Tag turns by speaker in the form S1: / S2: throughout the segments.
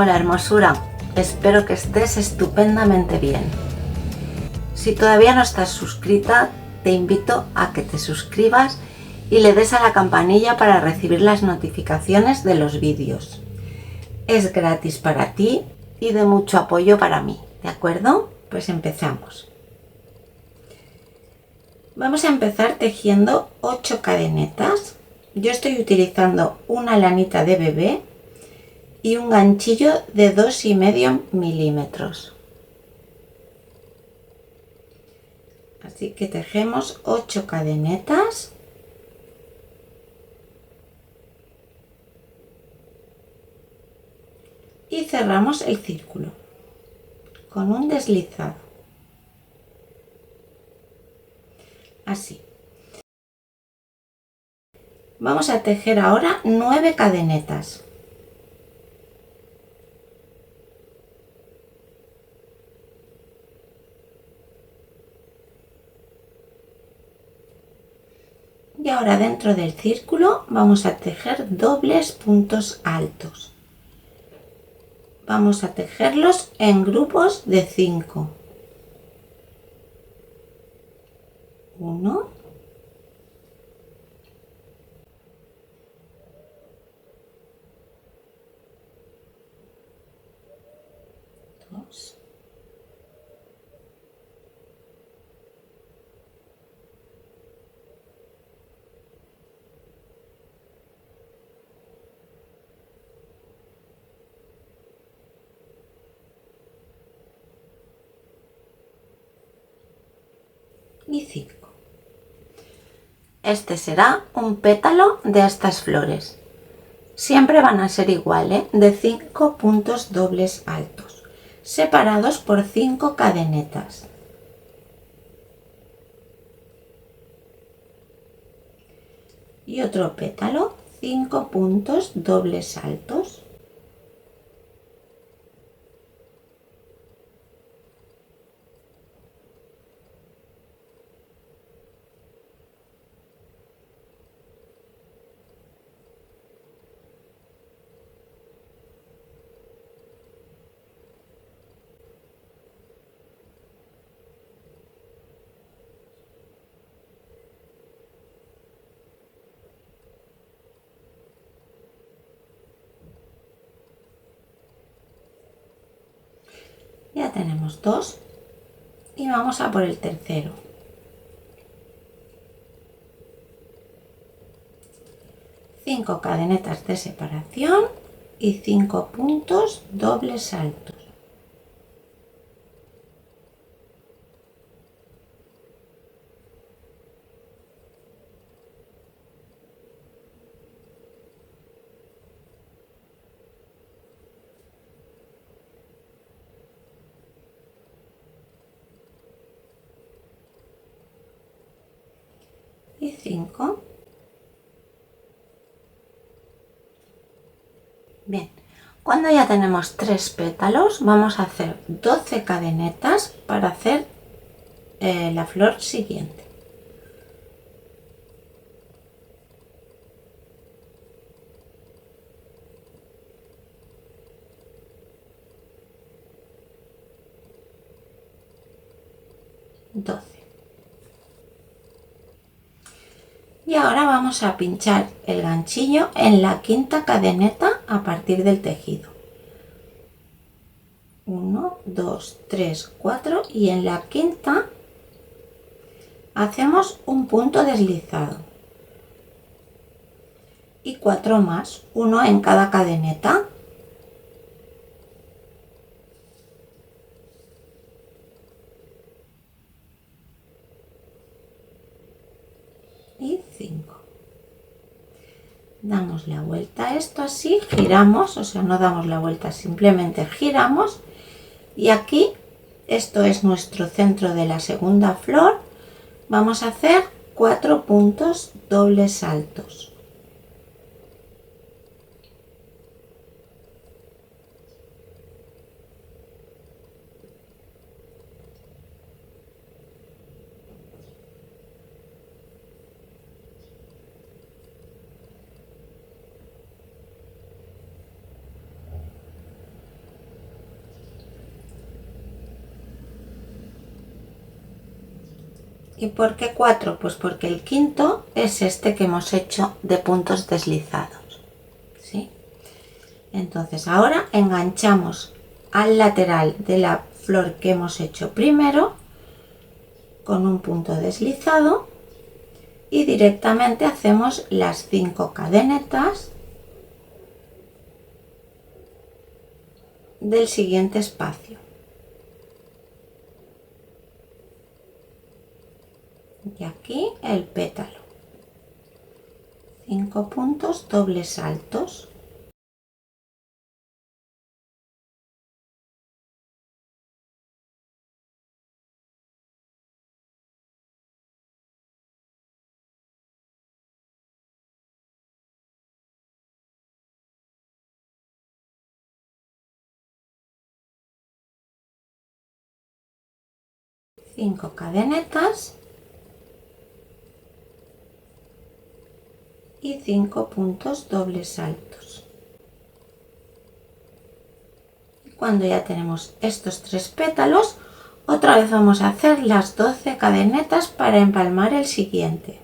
S1: Hola hermosura, espero que estés estupendamente bien. Si todavía no estás suscrita, te invito a que te suscribas y le des a la campanilla para recibir las notificaciones de los vídeos. Es gratis para ti y de mucho apoyo para mí, ¿de acuerdo? Pues empezamos. Vamos a empezar tejiendo 8 cadenetas. Yo estoy utilizando una lanita de bebé y un ganchillo de 2,5 milímetros. Así que tejemos 8 cadenetas y cerramos el círculo con un deslizado. Así. Vamos a tejer ahora 9 cadenetas. Y ahora dentro del círculo vamos a tejer dobles puntos altos. Vamos a tejerlos en grupos de 5. 1, 2, 5. Este será un pétalo de estas flores. Siempre van a ser iguales, de 5 puntos dobles altos, separados por 5 cadenetas. Y otro pétalo, 5 puntos dobles altos. Ya tenemos 2 y vamos a por el tercero. 5 cadenetas de separación y 5 puntos dobles altos. Y 5. Bien, cuando ya tenemos 3 pétalos vamos a hacer 12 cadenetas para hacer la flor siguiente. Y ahora vamos a pinchar el ganchillo en la quinta cadeneta a partir del tejido. 1, 2, 3, 4 y en la quinta hacemos un punto deslizado. Y 4 más, uno en cada cadeneta. Y 5. Damos la vuelta a esto así, giramos, o sea, no damos la vuelta, simplemente giramos. Y aquí, esto es nuestro centro de la segunda flor, vamos a hacer 4 puntos dobles altos. ¿Y por qué 4? Pues porque el quinto es este que hemos hecho de puntos deslizados, ¿sí? Entonces ahora enganchamos al lateral de la flor que hemos hecho primero con un punto deslizado y directamente hacemos las 5 cadenetas del siguiente espacio. Y aquí el pétalo. 5 puntos dobles saltos. Cinco cadenetas y 5 puntos dobles saltos. Cuando ya tenemos estos 3 pétalos, otra vez vamos a hacer las 12 cadenetas para empalmar el siguiente.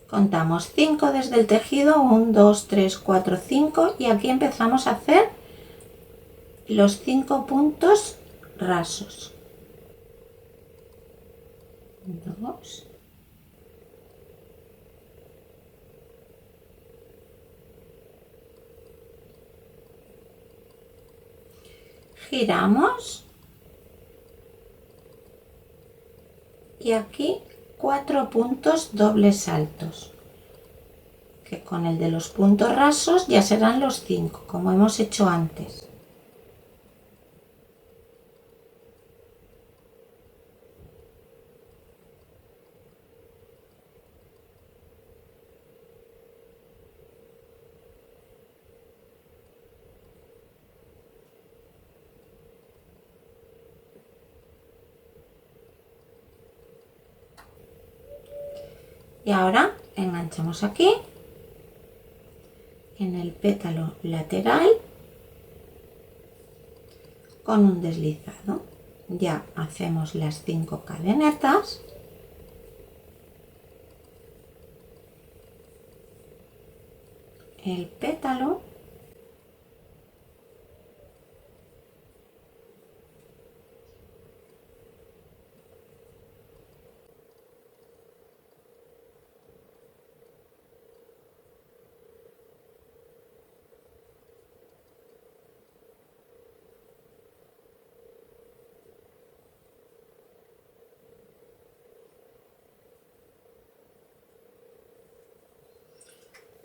S1: Contamos 5 desde el tejido, 1, 2, 3, 4, 5 y aquí empezamos a hacer los 5 puntos rasos. 2, giramos y aquí 4 puntos dobles saltos, que con el de los puntos rasos ya serán los 5 como hemos hecho antes. Y ahora enganchamos aquí en el pétalo lateral con un deslizado. Ya hacemos las 5 cadenetas el pétalo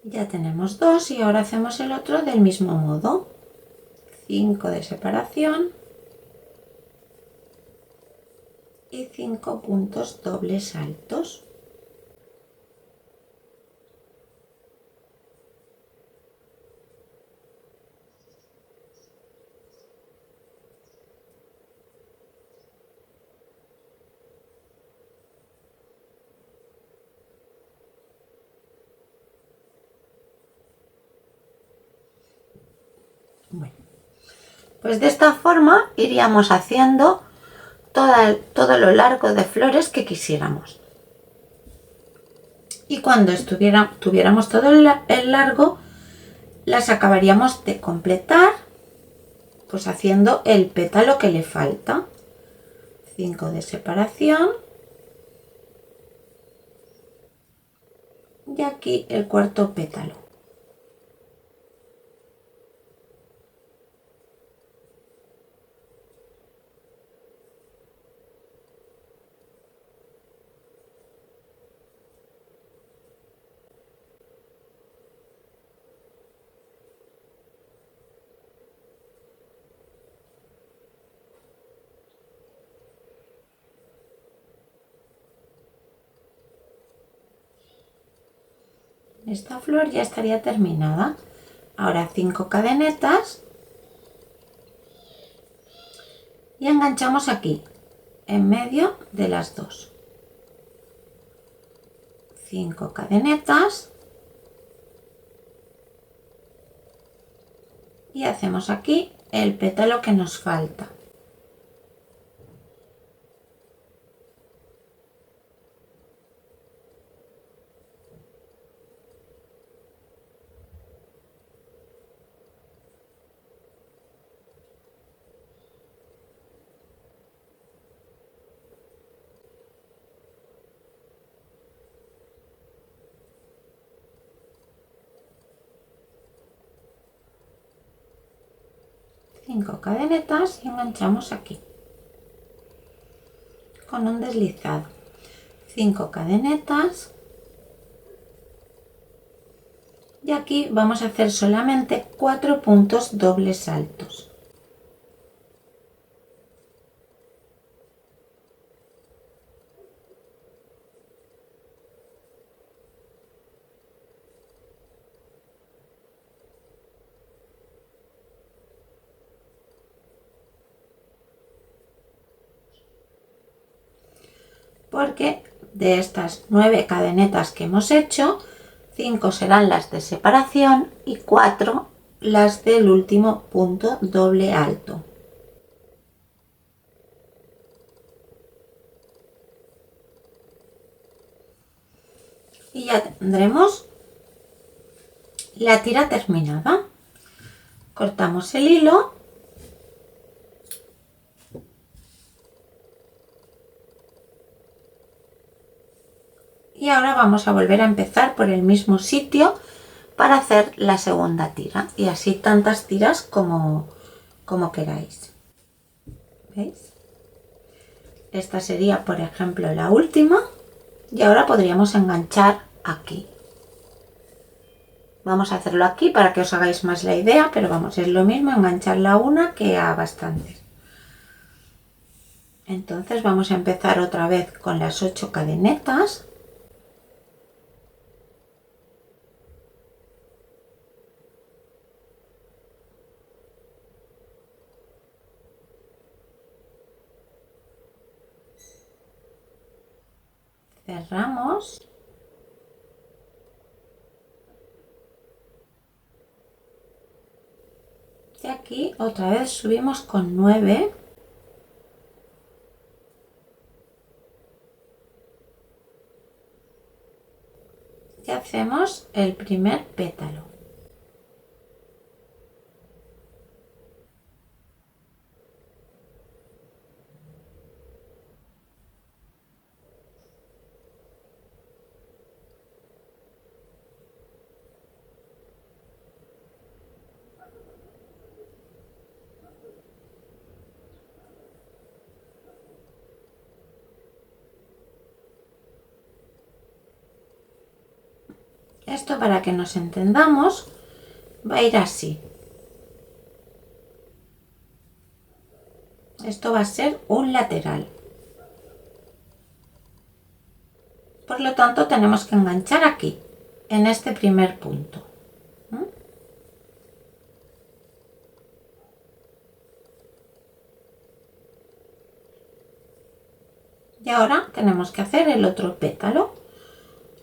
S1: ya tenemos 2 y ahora hacemos el otro del mismo modo. 5 de separación y 5 puntos dobles saltos. Bueno, pues de esta forma iríamos haciendo todo lo largo de flores que quisiéramos. Y cuando tuviéramos todo el largo, las acabaríamos de completar, pues haciendo el pétalo que le falta. 5 de separación. Y aquí el cuarto pétalo. Esta flor ya estaría terminada. Ahora 5 cadenetas y enganchamos aquí, en medio de las dos. 5 cadenetas y hacemos aquí el pétalo que nos falta. Cinco cadenetas y enganchamos aquí con un deslizado. 5 cadenetas y aquí vamos a hacer solamente 4 puntos dobles saltos. Porque de estas 9 cadenetas que hemos hecho, 5 serán las de separación y 4 las del último punto doble alto. Y ya tendremos la tira terminada. Cortamos el hilo y ahora vamos a volver a empezar por el mismo sitio para hacer la segunda tira, y así tantas tiras como queráis. ¿Veis? Esta sería, por ejemplo, la última, y ahora podríamos enganchar aquí. Vamos a hacerlo aquí para que os hagáis más la idea, pero vamos, es lo mismo engancharla a una que a bastantes. Entonces vamos a empezar otra vez con las 8 cadenetas. Cerramos. Y aquí otra vez subimos con 9. Y hacemos el primer pétalo. Esto, para que nos entendamos, va a ir así. Esto va a ser un lateral. Por lo tanto, tenemos que enganchar aquí, en este primer punto. Y ahora tenemos que hacer el otro pétalo.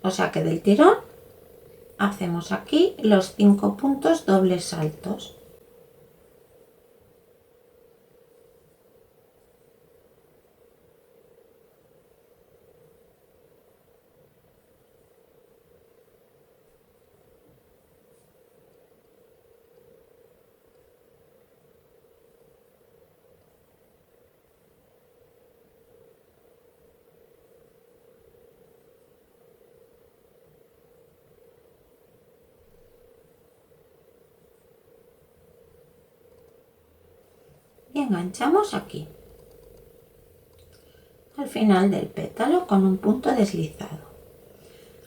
S1: O sea que del tirón hacemos aquí los 5 puntos dobles saltos. Y enganchamos aquí, al final del pétalo, con un punto deslizado.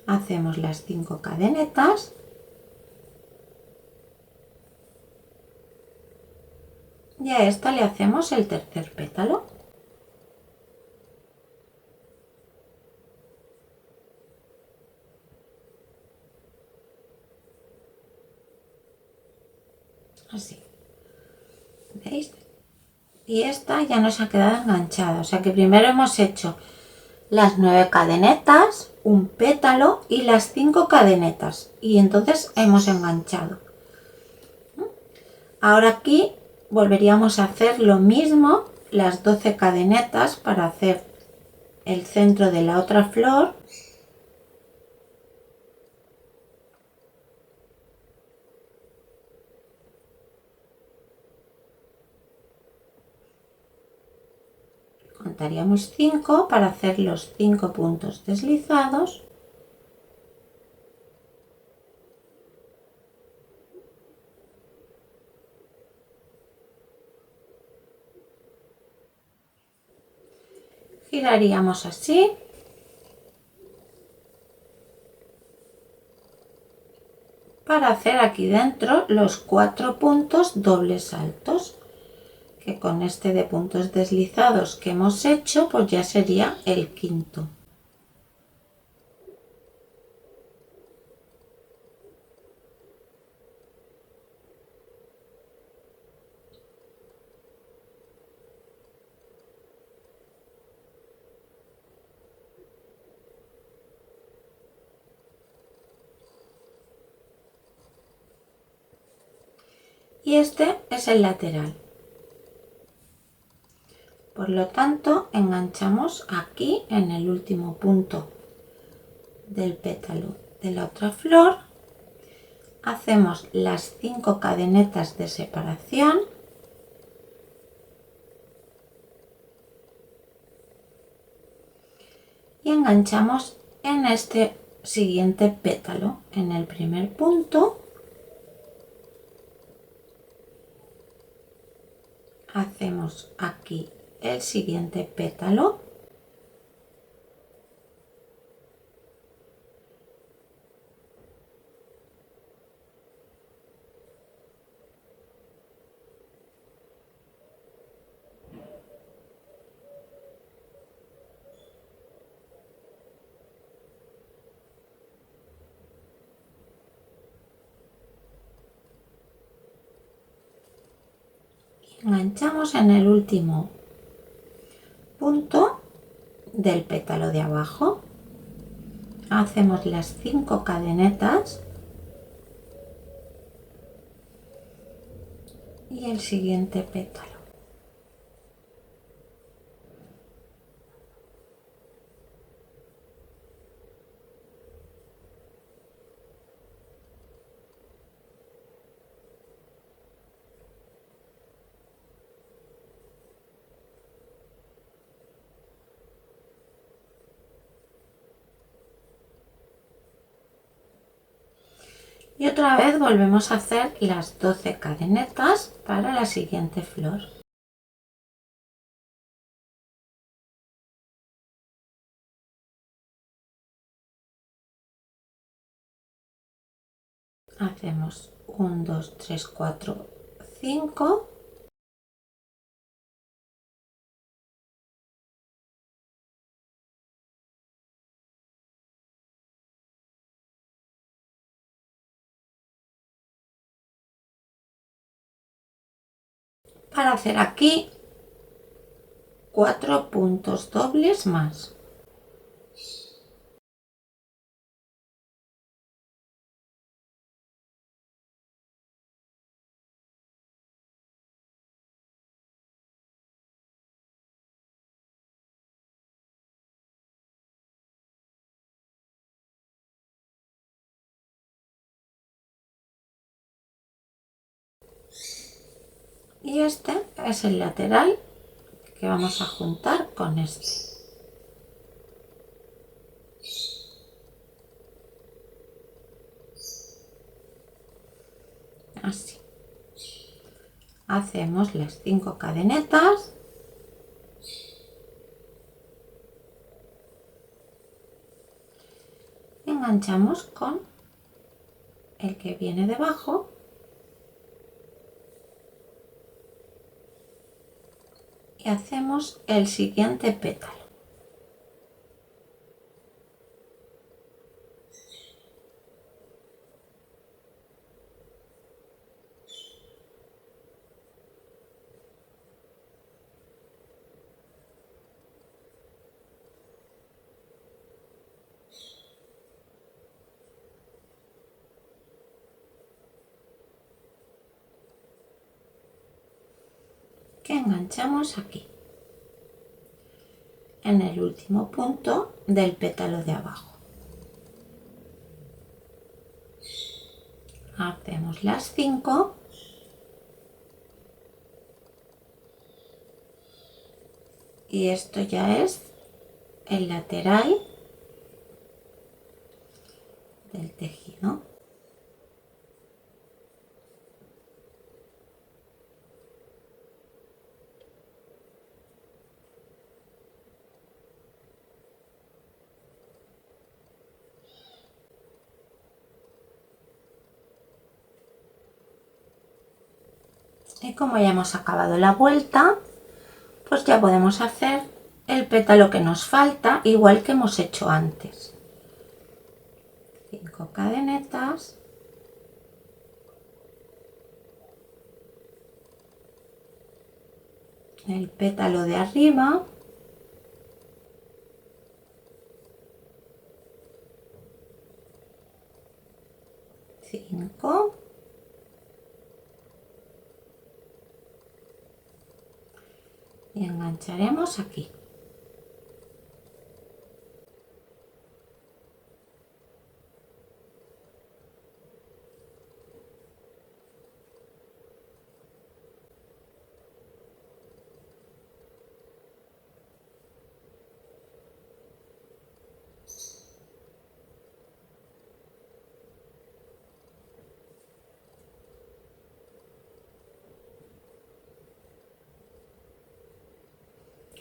S1: Hacemos las 5 cadenetas y a esta le hacemos el tercer pétalo. Así, ¿veis? Y esta ya nos ha quedado enganchada, o sea que primero hemos hecho las 9 cadenetas, un pétalo y las 5 cadenetas, y entonces hemos enganchado. Ahora aquí volveríamos a hacer lo mismo, las 12 cadenetas para hacer el centro de la otra flor. Contaríamos 5 para hacer los 5 puntos deslizados. Giraríamos así. Para hacer aquí dentro los 4 puntos dobles saltos, que con este de puntos deslizados que hemos hecho, pues ya sería el quinto. Y este es el lateral. Por lo tanto, enganchamos aquí en el último punto del pétalo de la otra flor. Hacemos las 5 cadenetas de separación. Y enganchamos en este siguiente pétalo, en el primer punto. Hacemos aquí el siguiente pétalo. Enganchamos en el último punto del pétalo de abajo. Hacemos las 5 cadenetas y el siguiente pétalo. Y otra vez volvemos a hacer las 12 cadenetas para la siguiente flor. Hacemos 1, 2, 3, 4, 5. Para hacer aquí 4 puntos dobles más. Y este es el lateral que vamos a juntar con este. Así. Hacemos las 5 cadenetas. Enganchamos con el que viene debajo y hacemos el siguiente pétalo. que enganchamos aquí, en el último punto del pétalo de abajo. Hacemos las 5 y esto ya es el lateral del tejido. Y como ya hemos acabado la vuelta, pues ya podemos hacer el pétalo que nos falta, igual que hemos hecho antes. 5 cadenetas. El pétalo de arriba. Cinco. Y engancharemos aquí.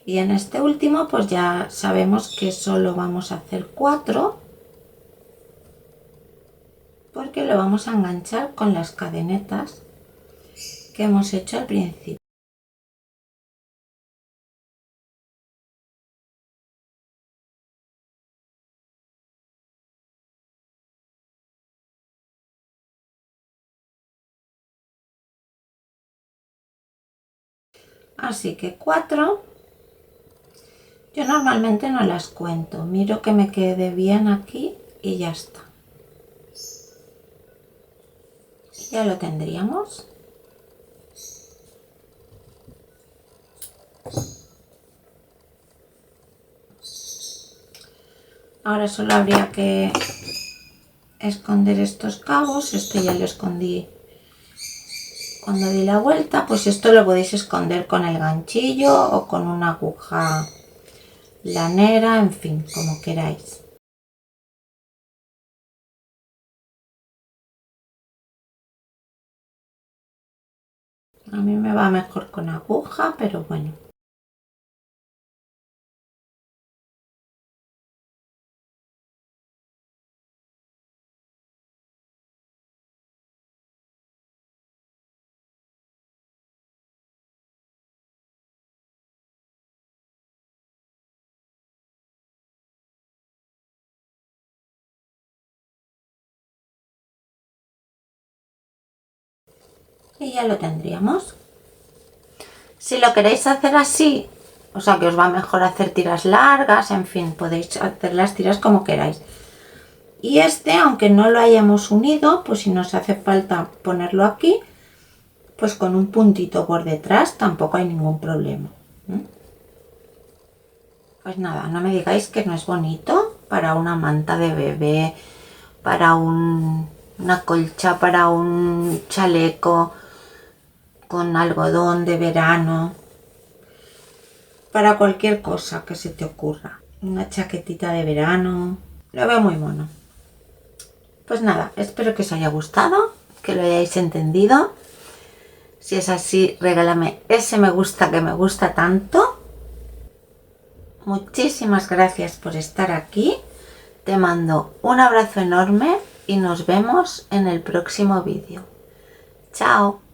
S1: Y en este último pues ya sabemos que solo vamos a hacer 4 porque lo vamos a enganchar con las cadenetas que hemos hecho al principio. Así que 4. Yo normalmente no las cuento, miro que me quede bien aquí y ya está. Ya lo tendríamos. Ahora solo habría que esconder estos cabos. Este ya lo escondí cuando di la vuelta. Pues esto lo podéis esconder con el ganchillo o con una aguja lanera, en fin, como queráis. A mí me va mejor con aguja, pero bueno. Y ya lo tendríamos. Si lo queréis hacer así, o sea que os va mejor hacer tiras largas, en fin, podéis hacer las tiras como queráis. Y este, aunque no lo hayamos unido, pues si nos hace falta ponerlo aquí, pues con un puntito por detrás tampoco hay ningún problema. Pues nada, no me digáis que no es bonito para una manta de bebé, para una colcha, para un chaleco con algodón de verano, para cualquier cosa que se te ocurra. Una chaquetita de verano, lo veo muy mono. Pues nada, espero que os haya gustado, que lo hayáis entendido. Si es así, regálame ese me gusta que me gusta tanto. Muchísimas gracias por estar aquí. Te mando un abrazo enorme y nos vemos en el próximo vídeo. Chao.